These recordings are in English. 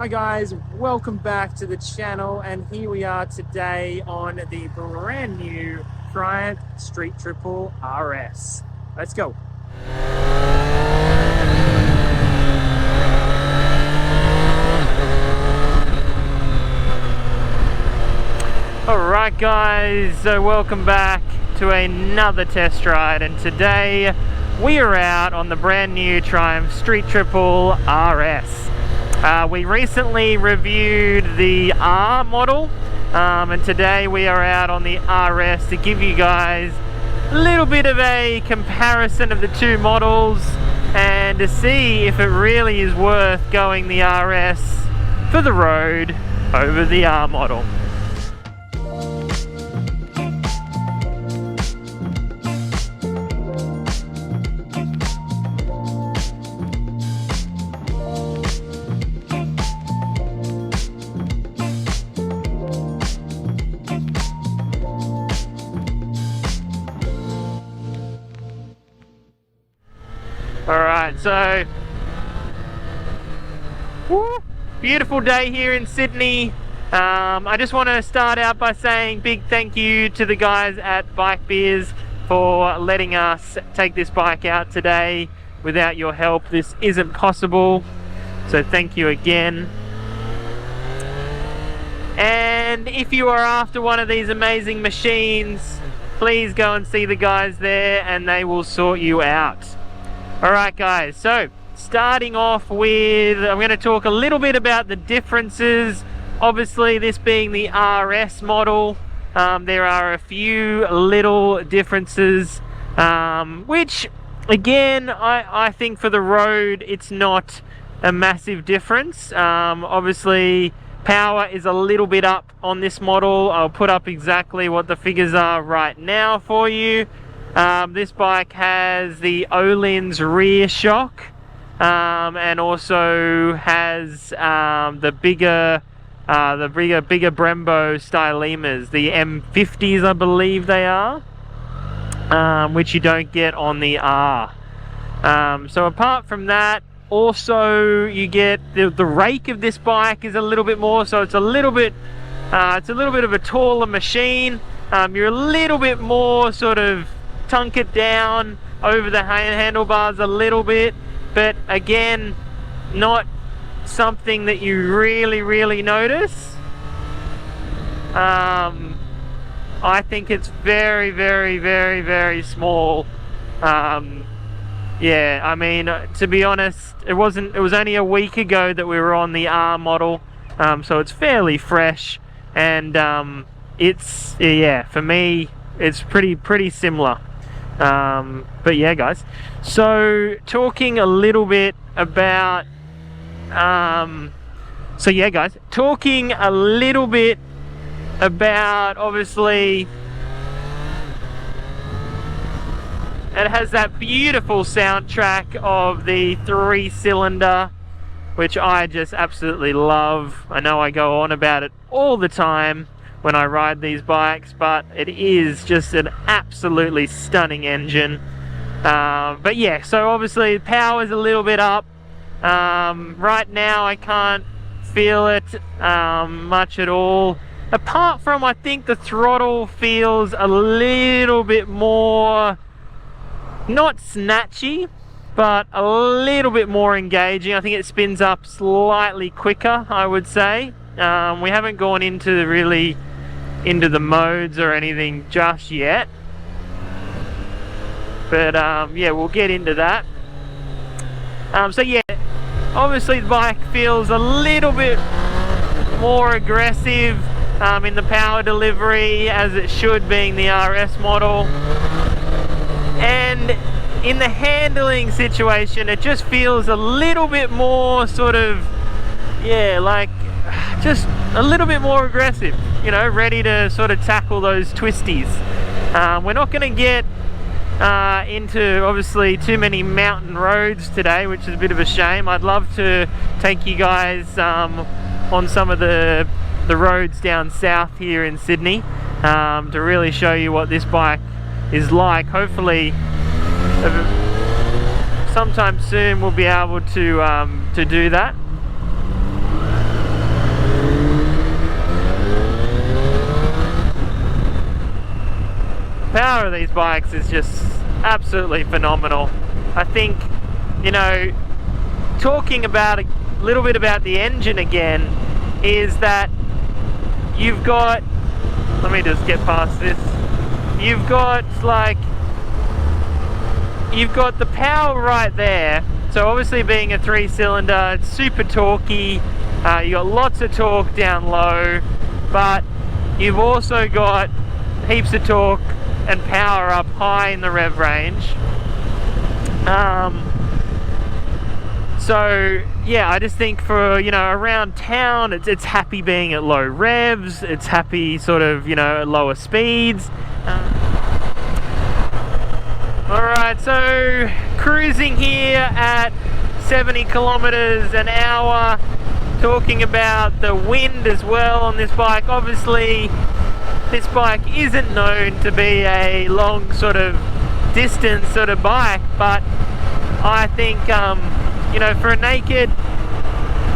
Hi guys, welcome back to the channel, and here we are today on the brand new Triumph Street Triple RS. Let's go. Alright guys, so welcome back to another test ride, and today we are out on the brand new Triumph Street Triple RS. We recently reviewed the R model, and today we are out on the RS to give you guys a little bit of a comparison of the two models and to see if it really is worth going the RS for the road over the R model. Alright, so beautiful day here in Sydney. I just want to start out by saying big thank you to the guys at Bike Beers for letting us take this bike out today. Without your help, this isn't possible, so thank you again. And if you are after one of these amazing machines, please go and see the guys there and they will sort you out. Alright guys, so starting off with, I'm going to talk a little bit about the differences. Obviously this being the RS model, there are a few little differences, which again, I think for the road it's not a massive difference. Obviously power is a little bit up on this model. I'll put up exactly what the figures are right now for you. This bike has the Öhlins rear shock, and also has the bigger Brembo stylemas, the M50s I believe they are, which you don't get on the R. So apart from that, also you get the rake of this bike is a little bit more, so it's a little bit of a taller machine. You're a little bit more sort of tunk it down over the handlebars a little bit, but again, not something that you really notice. I think it's very small. Yeah, I mean, to be honest, it was only a week ago that we were on the R model, so it's fairly fresh, and it's, yeah, for me it's pretty similar. But yeah guys, so talking a little bit about obviously it has that beautiful soundtrack of the 3-cylinder, which I just absolutely love. I know I go on about it all the time when I ride these bikes, but it is just an absolutely stunning engine. But yeah, so obviously the power is a little bit up. Right now I can't feel it much at all, apart from I think the throttle feels a little bit more, not snatchy, but a little bit more engaging. I think it spins up slightly quicker, I would say. We haven't gone into the modes or anything just yet, but yeah, we'll get into that. So yeah, obviously the bike feels a little bit more aggressive in the power delivery, as it should, being the RS model, and in the handling situation it just feels a little bit more sort of, yeah, like just a little bit more aggressive, you know, ready to sort of tackle those twisties. We're not going to get into obviously too many mountain roads today, which is a bit of a shame. I'd love to take you guys on some of the roads down south here in Sydney, to really show you what this bike is like. Hopefully sometime soon we'll be able to do that. power of these bikes is just absolutely phenomenal. I think, you know, talking about a little bit about the engine again, is that you've got, let me just get past this, you've got the power right there. So obviously being a 3-cylinder, it's super torquey, you got lots of torque down low, but you've also got heaps of torque and power up high in the rev range. So yeah, I just think for, you know, around town, it's happy being at low revs, it's happy sort of, you know, at lower speeds. Alright, so cruising here at 70 kilometers an hour, talking about the wind as well on this bike. Obviously this bike isn't known to be a long sort of distance sort of bike, but I think you know, for a naked,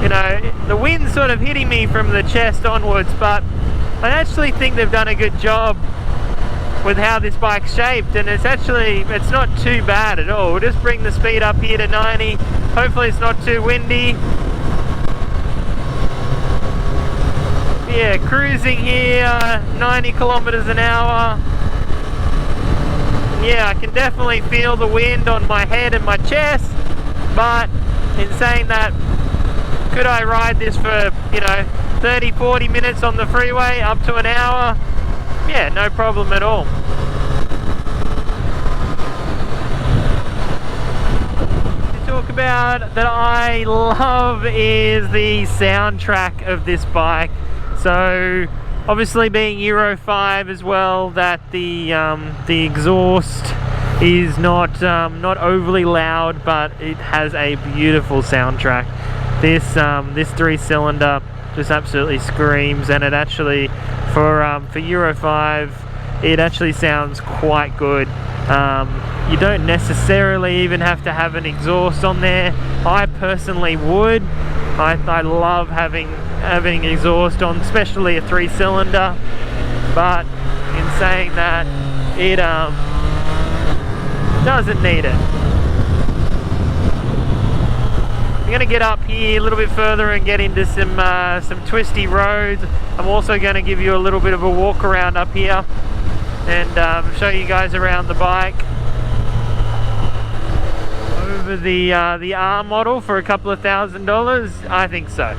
you know, the wind's sort of hitting me from the chest onwards, but I actually think they've done a good job with how this bike's shaped, and it's not too bad at all. We'll just bring the speed up here to 90. Hopefully it's not too windy. Yeah, cruising here, 90 kilometers an hour. Yeah, I can definitely feel the wind on my head and my chest, but in saying that, could I ride this for, you know, 30-40 minutes on the freeway, up to an hour? Yeah, no problem at all. To talk about that I love is the soundtrack of this bike. So obviously being Euro 5 as well, that the exhaust is not overly loud, but it has a beautiful soundtrack. This 3-cylinder just absolutely screams, and it actually for Euro 5 it actually sounds quite good. You don't necessarily even have to have an exhaust on there. I personally would. I love having exhaust on, especially a 3-cylinder, but in saying that, it doesn't need it. I'm going to get up here a little bit further and get into some twisty roads. I'm also going to give you a little bit of a walk around up here and show you guys around the bike. Over the R model for a couple of $1,000, I think so.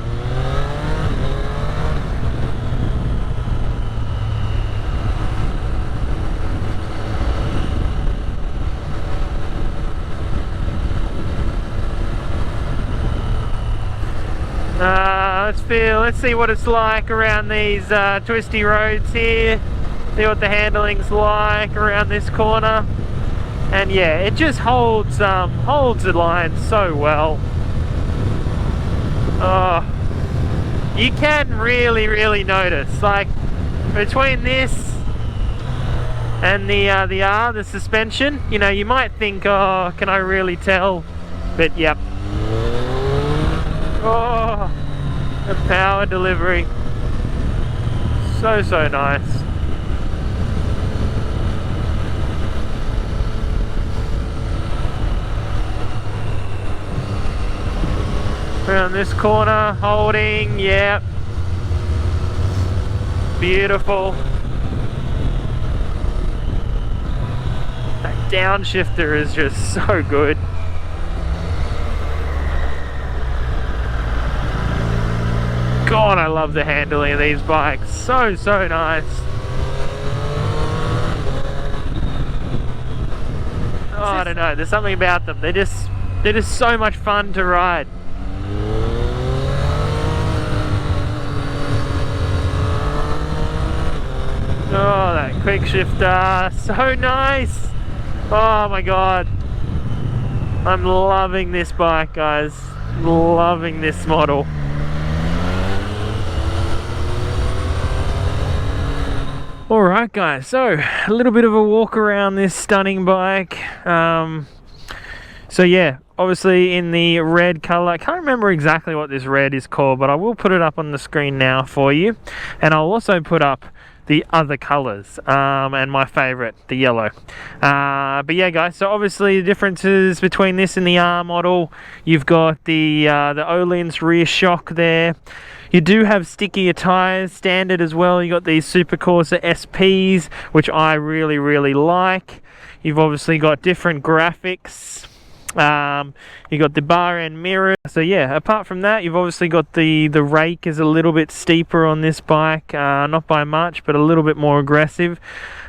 Let's see what it's like around these twisty roads here. See what the handling's like around this corner. And yeah, it just holds the line so well. Oh, you can really notice, like, between this and the R, the suspension, you know, you might think, oh, can I really tell? But yep. Oh, the power delivery, so nice. Around this corner, holding, yep, beautiful. That downshifter is just so good. God, I love the handling of these bikes. So nice. Oh, I don't know. There's something about them. They're just so much fun to ride. Oh, that quick shifter. So nice. Oh my God. I'm loving this bike, guys. Loving this model. Alright guys, so a little bit of a walk around this stunning bike. So yeah, obviously in the red color. I can't remember exactly what this red is called, but I will put it up on the screen now for you. And I'll also put up the other colors, and my favorite, the yellow. But yeah guys, so obviously the differences between this and the R model, you've got the Öhlins rear shock there. You do have stickier tires standard as well. You got these Super Corsa SPs, which I really like. You've obviously got different graphics. You got the bar end mirror. So yeah, apart from that, you've obviously got the rake is a little bit steeper on this bike, not by much, but a little bit more aggressive.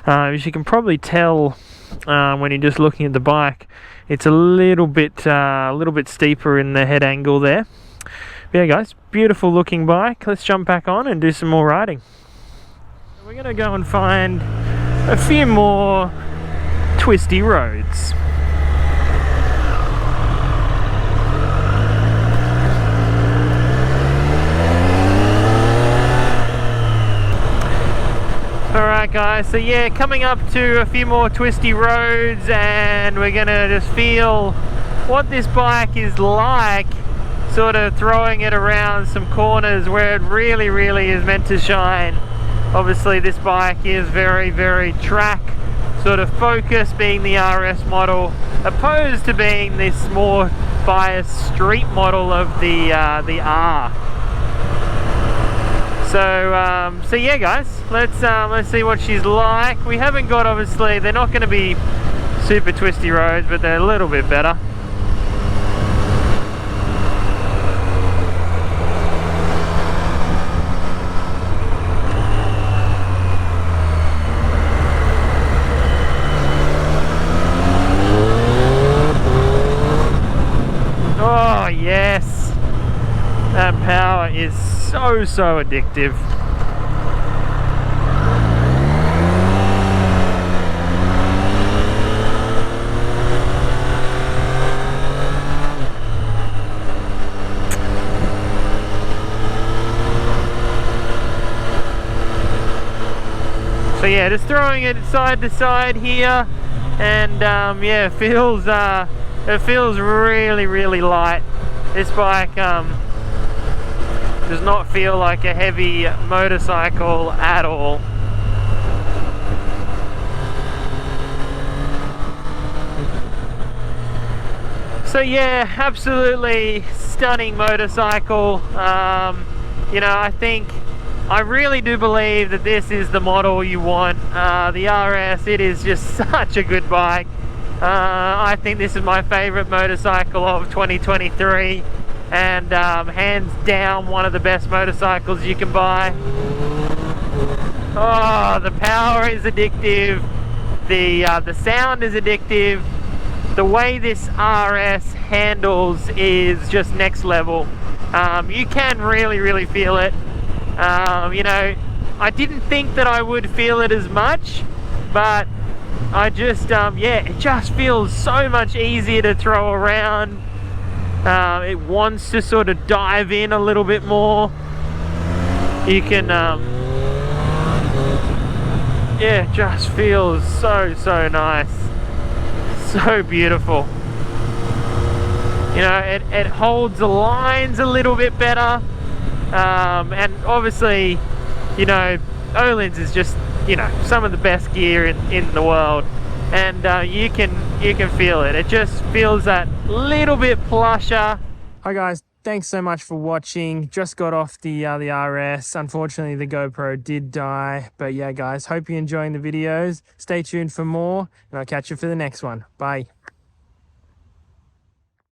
As you can probably tell when you're just looking at the bike, it's a little bit steeper in the head angle there. But yeah guys, beautiful looking bike. Let's jump back on and do some more riding. We're gonna go and find a few more twisty roads. Alright guys, so yeah, coming up to a few more twisty roads, and we're gonna just feel what this bike is like, sort of throwing it around some corners where it really is meant to shine. Obviously this bike is very track sort of focus, being the RS model, opposed to being this more biased street model of the R. So yeah guys, let's see what she's like. We haven't got, obviously they're not going to be super twisty roads, but they're a little bit better. Oh yes, that power is so addictive. So yeah, just throwing it side to side here, and yeah, it feels really light. This bike does not feel like a heavy motorcycle at all. So yeah, absolutely stunning motorcycle. You know, I really do believe that this is the model you want. The RS, it is just such a good bike. I think this is my favorite motorcycle of 2023, and hands down one of the best motorcycles you can buy. Oh, the power is addictive, the sound is addictive, the way this RS handles is just next level. You can really feel it. You know, I didn't think that I would feel it as much, but I just yeah, it just feels so much easier to throw around. It wants to sort of dive in a little bit more. You can yeah, it just feels so nice, so beautiful. You know, it holds the lines a little bit better, and obviously, you know, Öhlins is just, you know, some of the best gear in the world, and you can feel it. It just feels that little bit plusher. Hi guys, thanks so much for watching. Just got off the RS. Unfortunately the GoPro did die, but yeah guys, hope you're enjoying the videos. Stay tuned for more, and I'll catch you for the next one. Bye.